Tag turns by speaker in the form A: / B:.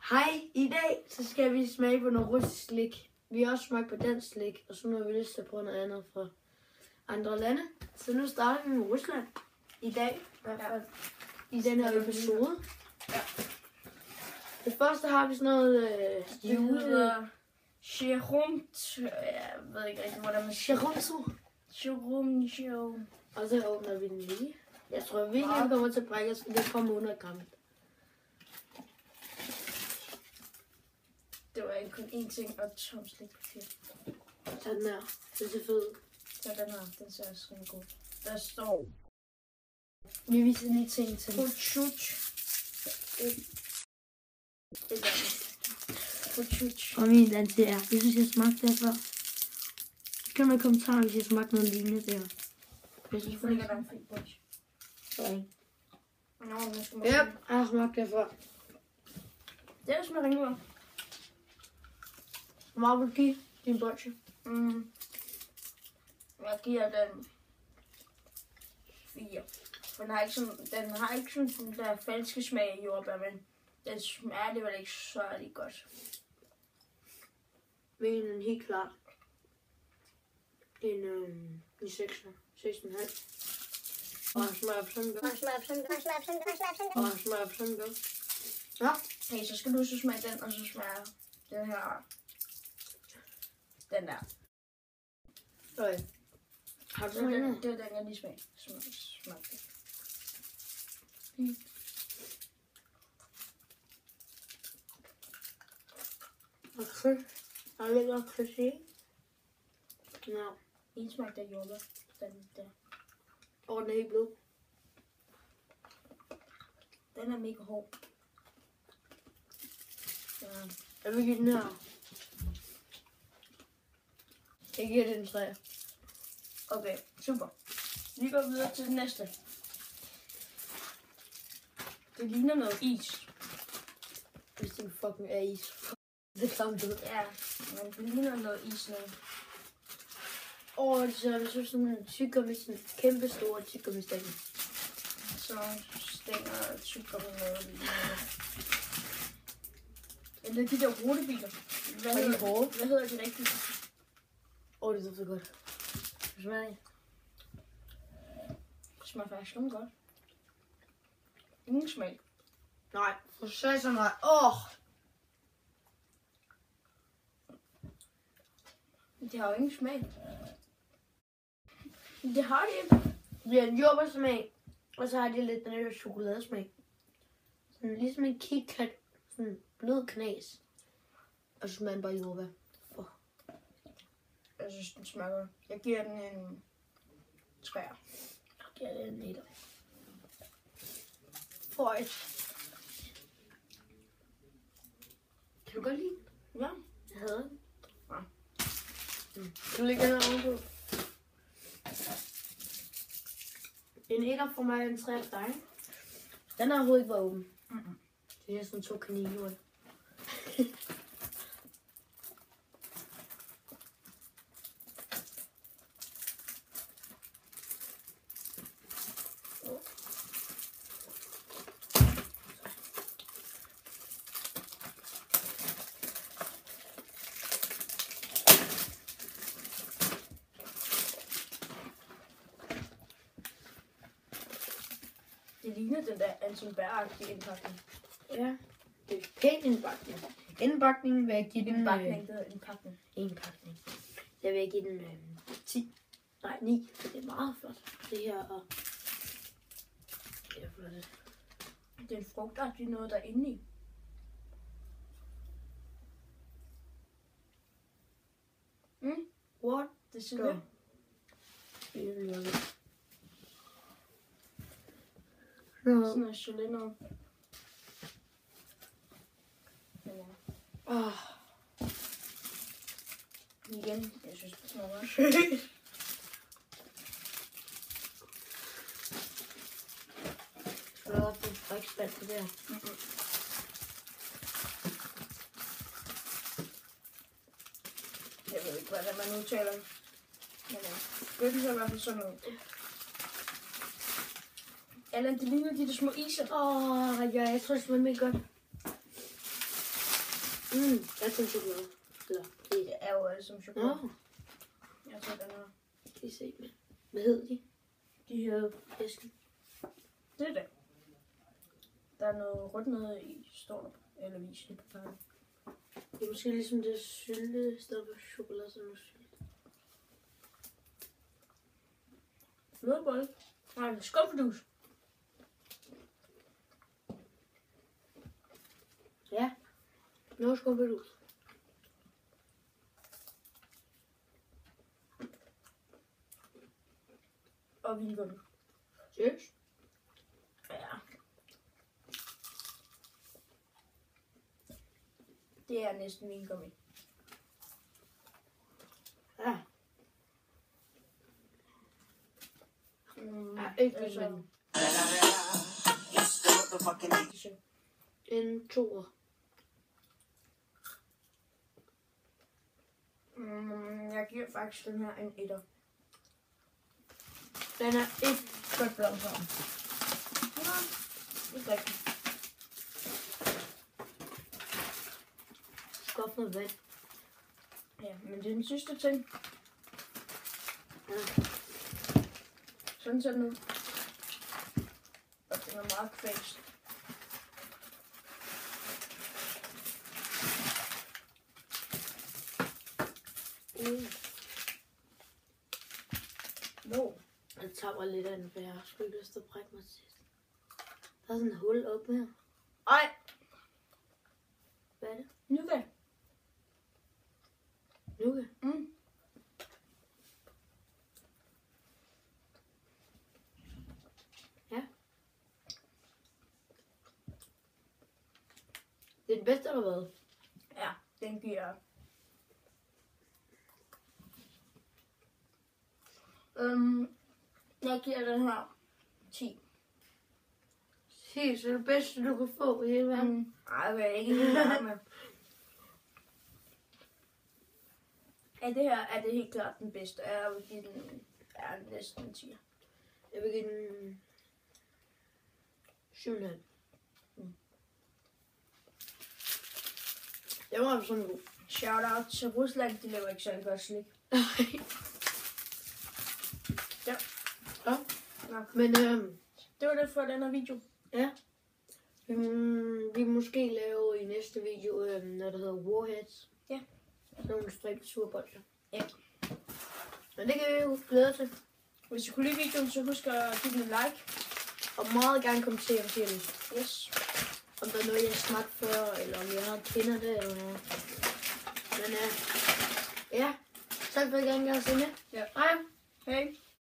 A: Hej, i dag så skal vi smage på noget russisk slik. Vi har også smagt på dansk slik, og så nu har vi lyst til at prøve noget andet fra andre lande. Så nu starter vi med Rusland. I dag, i hvert fald. I den her episode.
B: Ja.
A: Det første har vi sådan noget jule...
B: Cherumt. Jeg ved ikke rigtig, hvordan man siger.
A: Cherumso. Og så åbner vi den lige. Jeg tror virkelig, vi kommer til at brække os, for det kommer under grammel.
B: Det var ikke kun én ting og tom slikpapir.
A: Så den her. Det ser fed ud.
B: Så den her, den ser også rigtig god. Der står...
A: Vi viser lige ting til.
B: Pochuch. Pochuch.
A: Og min den til er. Jeg synes, jeg smagte det før. Kan man kommentere, hvis jeg smagte noget lignende der. Jeg synes,
B: Det ligger der en fri bunch.
A: Okay.
B: Nå, nu skal man...
A: Ja, jeg har smagt det før.
B: Det er smager rigtig godt.
A: Hvor meget vil du give din bolsje?
B: Jeg giver den 4. For den har ikke sådan den der falske smag i jordbær, men den smager det vel ikke særlig godt.
A: Men en helt klart. En 16,5. Og han smager på sådan godt. Og han smager på sådan godt. Ja.
B: Hey, så skal du så smage den, og så smager den her. Den der.
A: Okay. Har du
B: Det var
A: sådan
B: den,
A: en?
B: det var den, jeg lige smagte.
A: Okay. Har du lidt godt kan sige? Ja.
B: En smagte af jordbær. Den der.
A: Og den er helt blød.
B: Den er mega hård. Ja.
A: Jeg vil give den her. Jeg giver den 3.
B: Okay, super. Vi går videre til det næste. Det ligner noget is.
A: Hvis det fucking er is. Det er klamt ud.
B: Ja, men det ligner noget is nu.
A: Og så er det så sådan en tyggegummi, sådan en kæmpe stor tyggegummi-stænger.
B: Så stænger tyggegummi noget lignende. Eller de der rutebiler. Hvad hedder de rigtigt?
A: Det dufter godt. Hvad smager det?
B: Det smager faktisk rigtig godt. Ingen smag.
A: Nej, for så nej.
B: Det har jo ingen smag. Det har de ikke.
A: Det er en jordbærsmag, og så har de lidt den der chokoladesmag. Sådan ligesom en KitKat, sådan en blød knas. Og så smager den bare jordbær.
B: Jeg synes, den smager godt. Jeg giver den en 3.
A: Jeg giver det en 1. For et. Kan du godt lide den?
B: Ja.
A: Jeg hader den.
B: Ja.
A: Du lægger den ovenpå. En 1 for mig, en 3 for dig. Den har overhovedet ikke været åben. Det er sådan 2 kaniner.
B: Det ligner den der Anton-Bær-agtige indpakning.
A: Ja, det er pænt indpakning. Indpakningen vil jeg give den...
B: Indpakning, det hedder indpakning.
A: Indpakning. Der vil jeg give den 10. Nej, 9. Det er meget flot. Det her og... Det er flot.
B: Det er en frugtagtig noget, der er inde i.
A: What?
B: Det ser det.
A: Det er lukket.
B: Sådan noget gelé noget. Men ja. Igen, jeg synes, det smager godt.
A: Jeg har haft en frækspand på det her.
B: Jeg ved ikke, hvordan man udtaler det. Men ja, det er i hvert fald sådan noget. Eller det ligner de der små iser.
A: Ja, jeg tror det smager mega godt. Jeg tror chokolade. Eller,
B: Det er jo alle som chokolade.
A: Nå,
B: Jeg tror, den er...
A: kan I se med. Hvad hed de?
B: De hedder...
A: Æsken.
B: Det er det. Der er noget rødt noget i, står der. Eller visen på pakken.
A: Det er måske ligesom det sylte, i stedet for chokolade, som er sylte.
B: Flødebolle. Nej, skumfidus.
A: Ja, nu skubber du.
B: Og vingummi.
A: Seriøst?
B: Ja. Det er næsten vingummi.
A: Ja. Ja, ikke
B: altså,
A: en toer.
B: Jeg giver faktisk den her en etter.
A: Den er ikke
B: Godt blandet sammen. Nej, ikke rigtigt.
A: godt med vand.
B: Ja, men det er den sidste ting.
A: Ja.
B: Sådan ser den ud. Og den er meget kvæst.
A: No. Jeg tager lidt af den, for jeg har sgu ikke lyst til at brække mig til. Der er sådan et hul op her.
B: Ej,
A: Hvad er det?
B: Nuka.
A: Nuka. Ja. Det er det bedste, eller hvad?
B: Ja, den giver... Jeg giver den her 10.
A: Sig, så er det bedste, du kan få i hele verden.
B: Ej, det er ikke helt meget med. Ja, det her er det helt klart den bedste. Jeg vil give den næsten en 10.
A: Jeg vil give den 7,5. Det var sådan god.
B: Shout out til Rusland, de laver ikke særlig godt slik. Ja.
A: Ja.
B: Nå.
A: Men
B: Det var det for den her video.
A: ja. Vi måske lave i næste video, når det hedder Warheads.
B: Ja.
A: Sådan nogle strikte surbolcher.
B: Ja.
A: Men det kan vi jo glæde til.
B: Hvis I kunne lide videoen, så husk at give den en like.
A: Og meget gerne kommentere, hvis I har lyst.
B: Yes.
A: Om der er noget, jeg har smagt før, eller om jeg kender det, eller noget. Men ja. Tak for at I gerne gad at se med.
B: Ja.
A: Hej.
B: Hej.